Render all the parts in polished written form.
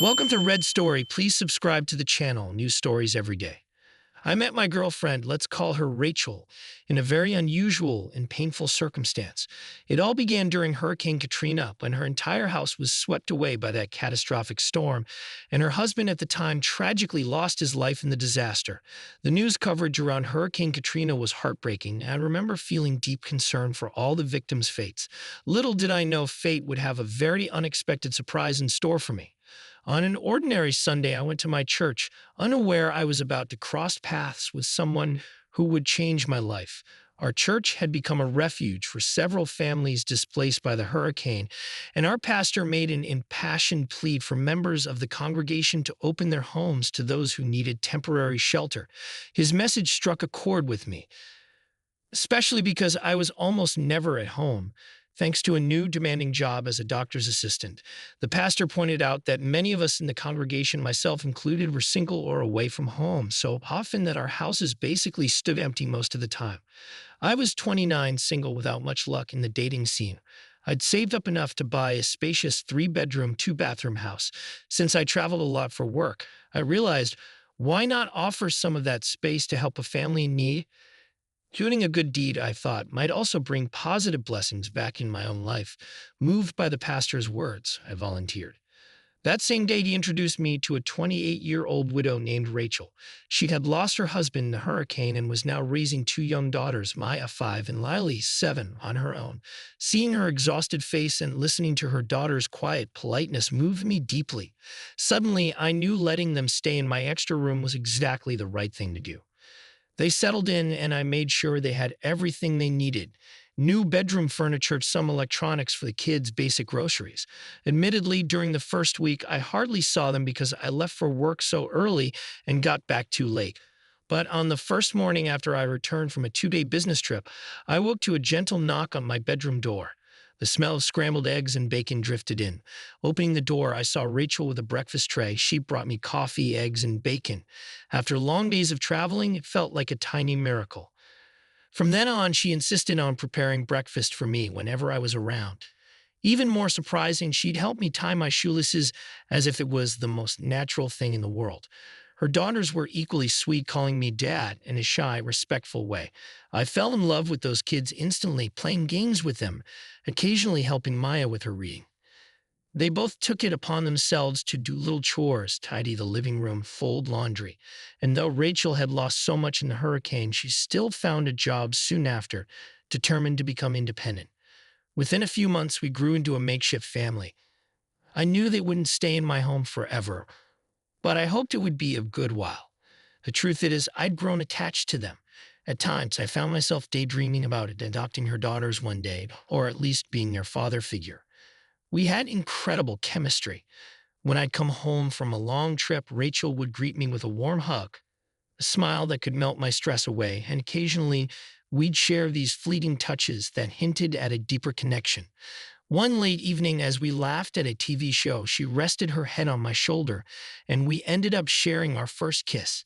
Welcome to Red Story. Please subscribe to the channel. New stories every day. I met my girlfriend, let's call her Rachel, in a very unusual and painful circumstance. It all began during Hurricane Katrina, when her entire house was swept away by that catastrophic storm, and her husband at the time tragically lost his life in the disaster. The news coverage around Hurricane Katrina was heartbreaking, and I remember feeling deep concern for all the victims' fates. Little did I know fate would have a very unexpected surprise in store for me. On an ordinary Sunday, I went to my church, unaware I was about to cross paths with someone who would change my life. Our church had become a refuge for several families displaced by the hurricane, and our pastor made an impassioned plea for members of the congregation to open their homes to those who needed temporary shelter. His message struck a chord with me, especially because I was almost never at home, thanks to a new demanding job as a doctor's assistant. The pastor pointed out that many of us in the congregation, myself included, were single or away from home, so often that our houses basically stood empty most of the time. I was 29, single, without much luck in the dating scene. I'd saved up enough to buy a spacious 3-bedroom, 2-bathroom house. Since I traveled a lot for work, I realized, why not offer some of that space to help a family in need? Doing a good deed, I thought, might also bring positive blessings back in my own life. Moved by the pastor's words, I volunteered. That same day, he introduced me to a 28-year-old widow named Rachel. She had lost her husband in the hurricane and was now raising 2 young daughters, Maya 5 and Lily 7, on her own. Seeing her exhausted face and listening to her daughter's quiet politeness moved me deeply. Suddenly, I knew letting them stay in my extra room was exactly the right thing to do. They settled in, and I made sure they had everything they needed: new bedroom furniture, some electronics for the kids, basic groceries. Admittedly, during the first week, I hardly saw them because I left for work so early and got back too late. But on the first morning after I returned from a 2-day business trip, I woke to a gentle knock on my bedroom door. The smell of scrambled eggs and bacon drifted in. Opening the door, I saw Rachel with a breakfast tray. She brought me coffee, eggs, and bacon. After long days of traveling, it felt like a tiny miracle. From then on, she insisted on preparing breakfast for me whenever I was around. Even more surprising, she'd help me tie my shoelaces as if it was the most natural thing in the world. Her daughters were equally sweet, calling me dad in a shy, respectful way. I fell in love with those kids instantly, playing games with them, occasionally helping Maya with her reading. They both took it upon themselves to do little chores, tidy the living room, fold laundry. And though Rachel had lost so much in the hurricane, she still found a job soon after, determined to become independent. Within a few months, we grew into a makeshift family. I knew they wouldn't stay in my home forever, but I hoped it would be a good while. The truth is, I'd grown attached to them. At times, I found myself daydreaming about it, adopting her daughters one day, or at least being their father figure. We had incredible chemistry. When I'd come home from a long trip, Rachel would greet me with a warm hug, a smile that could melt my stress away, and occasionally we'd share these fleeting touches that hinted at a deeper connection. One late evening, as we laughed at a TV show, she rested her head on my shoulder, and we ended up sharing our first kiss.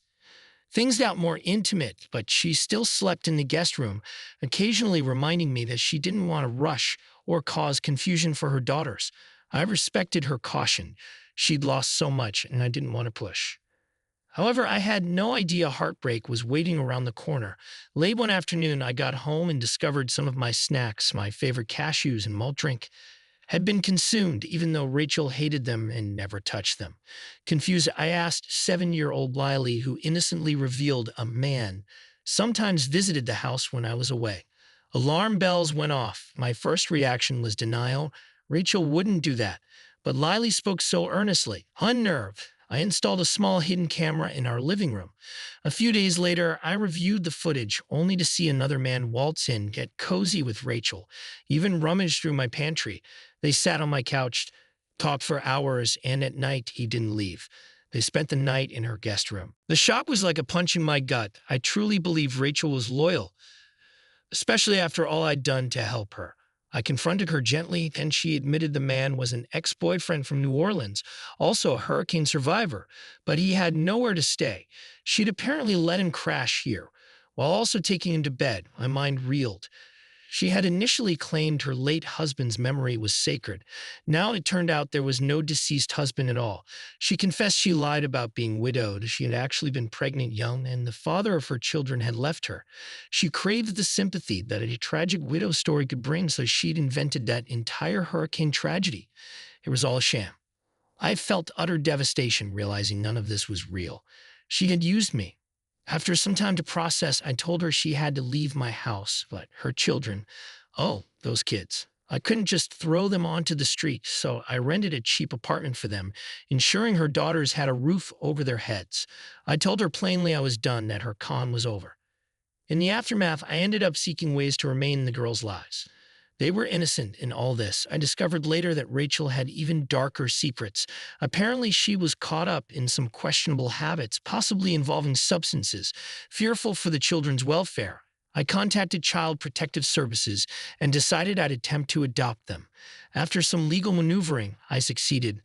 Things got more intimate, but she still slept in the guest room, occasionally reminding me that she didn't want to rush or cause confusion for her daughters. I respected her caution. She'd lost so much, and I didn't want to push. However, I had no idea heartbreak was waiting around the corner. Late one afternoon, I got home and discovered some of my snacks, my favorite cashews and malt drink, had been consumed, even though Rachel hated them and never touched them. Confused, I asked 7-year-old Lily, who innocently revealed a man sometimes visited the house when I was away. Alarm bells went off. My first reaction was denial. Rachel wouldn't do that. But Lily spoke so earnestly. Unnerved, I installed a small hidden camera in our living room. A few days later, I reviewed the footage, only to see another man waltz in, get cozy with Rachel, even rummage through my pantry. They sat on my couch, talked for hours, and at night, he didn't leave. They spent the night in her guest room. The shock was like a punch in my gut. I truly believed Rachel was loyal, especially after all I'd done to help her. I confronted her gently, and she admitted the man was an ex-boyfriend from New Orleans, also a hurricane survivor, but he had nowhere to stay. She'd apparently let him crash here, while also taking him to bed. My mind reeled. She had initially claimed her late husband's memory was sacred. Now it turned out there was no deceased husband at all. She confessed she lied about being widowed. She had actually been pregnant young, and the father of her children had left her. She craved the sympathy that a tragic widow story could bring, so she'd invented that entire hurricane tragedy. It was all a sham. I felt utter devastation realizing none of this was real. She had used me. After some time to process, I told her she had to leave my house, but her children, oh, those kids. I couldn't just throw them onto the street, so I rented a cheap apartment for them, ensuring her daughters had a roof over their heads. I told her plainly I was done, that her con was over. In the aftermath, I ended up seeking ways to remain in the girls' lives. They were innocent in all this. I discovered later that Rachel had even darker secrets. Apparently, she was caught up in some questionable habits, possibly involving substances. Fearful for the children's welfare, I contacted Child Protective Services and decided I'd attempt to adopt them. After some legal maneuvering, I succeeded.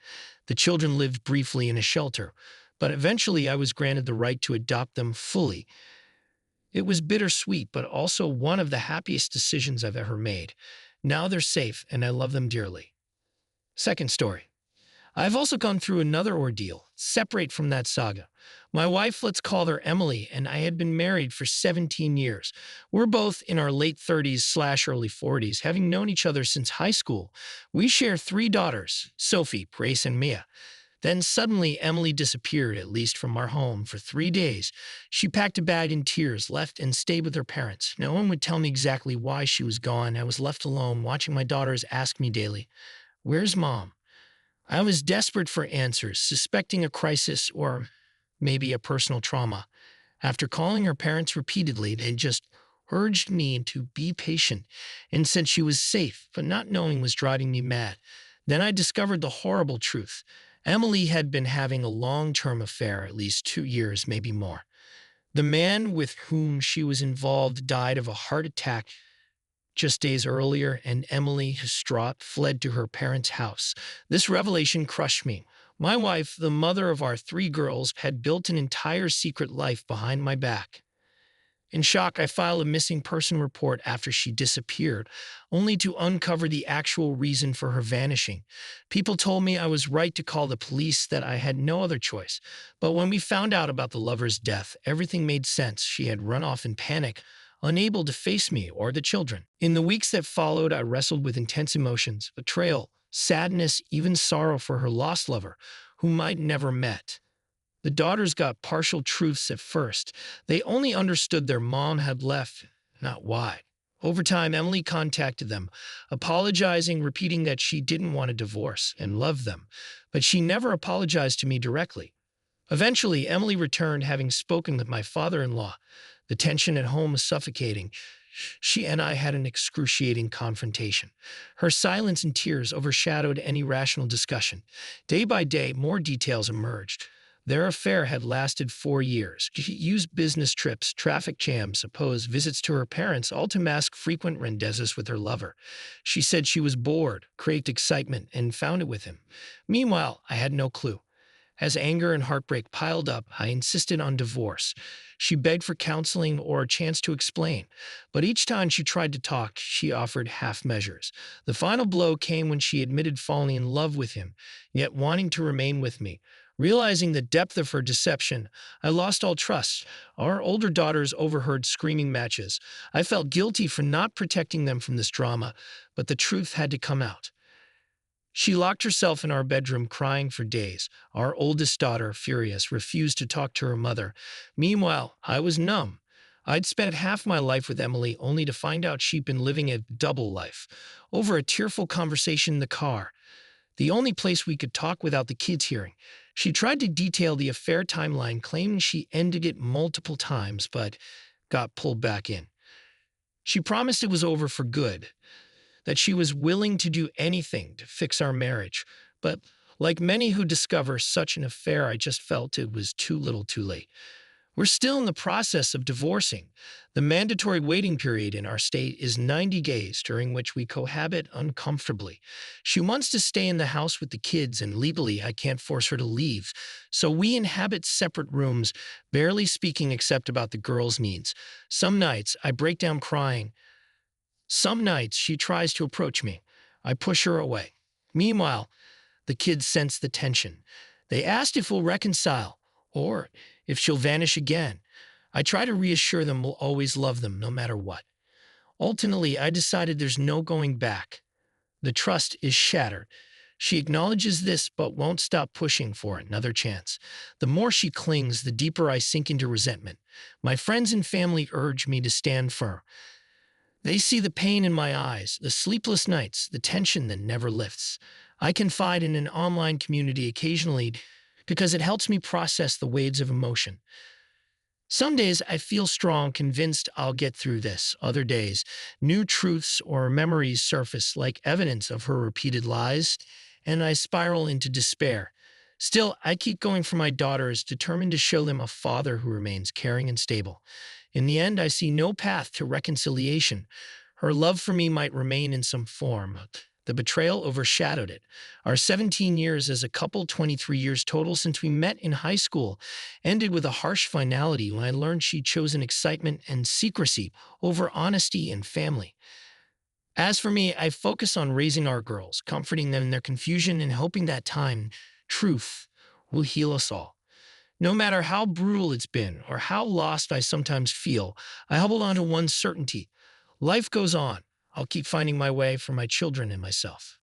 The children lived briefly in a shelter, but eventually I was granted the right to adopt them fully. It was bittersweet, but also one of the happiest decisions I've ever made. Now they're safe, and I love them dearly. Second story. I've also gone through another ordeal, separate from that saga. My wife, let's call her Emily, and I had been married for 17 years. We're both in our late 30s/early 40s, having known each other since high school. We share 3 daughters, Sophie, Grace, and Mia. Then suddenly, Emily disappeared, at least from our home, for 3 days. She packed a bag in tears, left, and stayed with her parents. No one would tell me exactly why she was gone. I was left alone, watching my daughters ask me daily, "Where's Mom?" I was desperate for answers, suspecting a crisis or maybe a personal trauma. After calling her parents repeatedly, they just urged me to be patient and said she was safe, but not knowing was driving me mad. Then I discovered the horrible truth. Emily had been having a long-term affair, at least 2 years, maybe more. The man with whom she was involved died of a heart attack just days earlier, and Emily, distraught, fled to her parents' house. This revelation crushed me. My wife, the mother of our 3 girls, had built an entire secret life behind my back. In shock, I filed a missing person report after she disappeared, only to uncover the actual reason for her vanishing. People told me I was right to call the police, that I had no other choice. But when we found out about the lover's death, everything made sense. She had run off in panic, unable to face me or the children. In the weeks that followed, I wrestled with intense emotions, betrayal, sadness, even sorrow for her lost lover, whom I'd never met. The daughters got partial truths at first. They only understood their mom had left, not why. Over time, Emily contacted them, apologizing, repeating that she didn't want a divorce and loved them, but she never apologized to me directly. Eventually, Emily returned, having spoken with my father-in-law. The tension at home was suffocating. She and I had an excruciating confrontation. Her silence and tears overshadowed any rational discussion. Day by day, more details emerged. Their affair had lasted 4 years. She used business trips, traffic jams, supposed visits to her parents, all to mask frequent rendezvous with her lover. She said she was bored, craved excitement, and found it with him. Meanwhile, I had no clue. As anger and heartbreak piled up, I insisted on divorce. She begged for counseling or a chance to explain, but each time she tried to talk, she offered half measures. The final blow came when she admitted falling in love with him, yet wanting to remain with me. Realizing the depth of her deception, I lost all trust. Our older daughters overheard screaming matches. I felt guilty for not protecting them from this drama, but the truth had to come out. She locked herself in our bedroom, crying for days. Our oldest daughter, furious, refused to talk to her mother. Meanwhile, I was numb. I'd spent half my life with Emily, only to find out she'd been living a double life. Over a tearful conversation in the car, the only place we could talk without the kids hearing, she tried to detail the affair timeline, claiming she ended it multiple times, but got pulled back in. She promised it was over for good, that she was willing to do anything to fix our marriage. But like many who discover such an affair, I just felt it was too little too late. We're still in the process of divorcing. The mandatory waiting period in our state is 90 days, during which we cohabit uncomfortably. She wants to stay in the house with the kids, and legally I can't force her to leave. So we inhabit separate rooms, barely speaking except about the girls' needs. Some nights I break down crying. Some nights she tries to approach me. I push her away. Meanwhile, the kids sense the tension. They asked if we'll reconcile or if she'll vanish again. I try to reassure them we'll always love them no matter what. Ultimately, I decided there's no going back. The trust is shattered. She acknowledges this but won't stop pushing for another chance. The more she clings, the deeper I sink into resentment. My friends and family urge me to stand firm. They see the pain in my eyes, the sleepless nights, the tension that never lifts. I confide in an online community occasionally because it helps me process the waves of emotion. Some days I feel strong, convinced I'll get through this. Other days, new truths or memories surface like evidence of her repeated lies, and I spiral into despair. Still, I keep going for my daughters, determined to show them a father who remains caring and stable. In the end, I see no path to reconciliation. Her love for me might remain in some form. The betrayal overshadowed it. Our 17 years as a couple, 23 years total since we met in high school, ended with a harsh finality when I learned she'd chosen excitement and secrecy over honesty and family. As for me, I focus on raising our girls, comforting them in their confusion, and hoping that time, truth, will heal us all. No matter how brutal it's been or how lost I sometimes feel, I hold on to one certainty. Life goes on. I'll keep finding my way for my children and myself.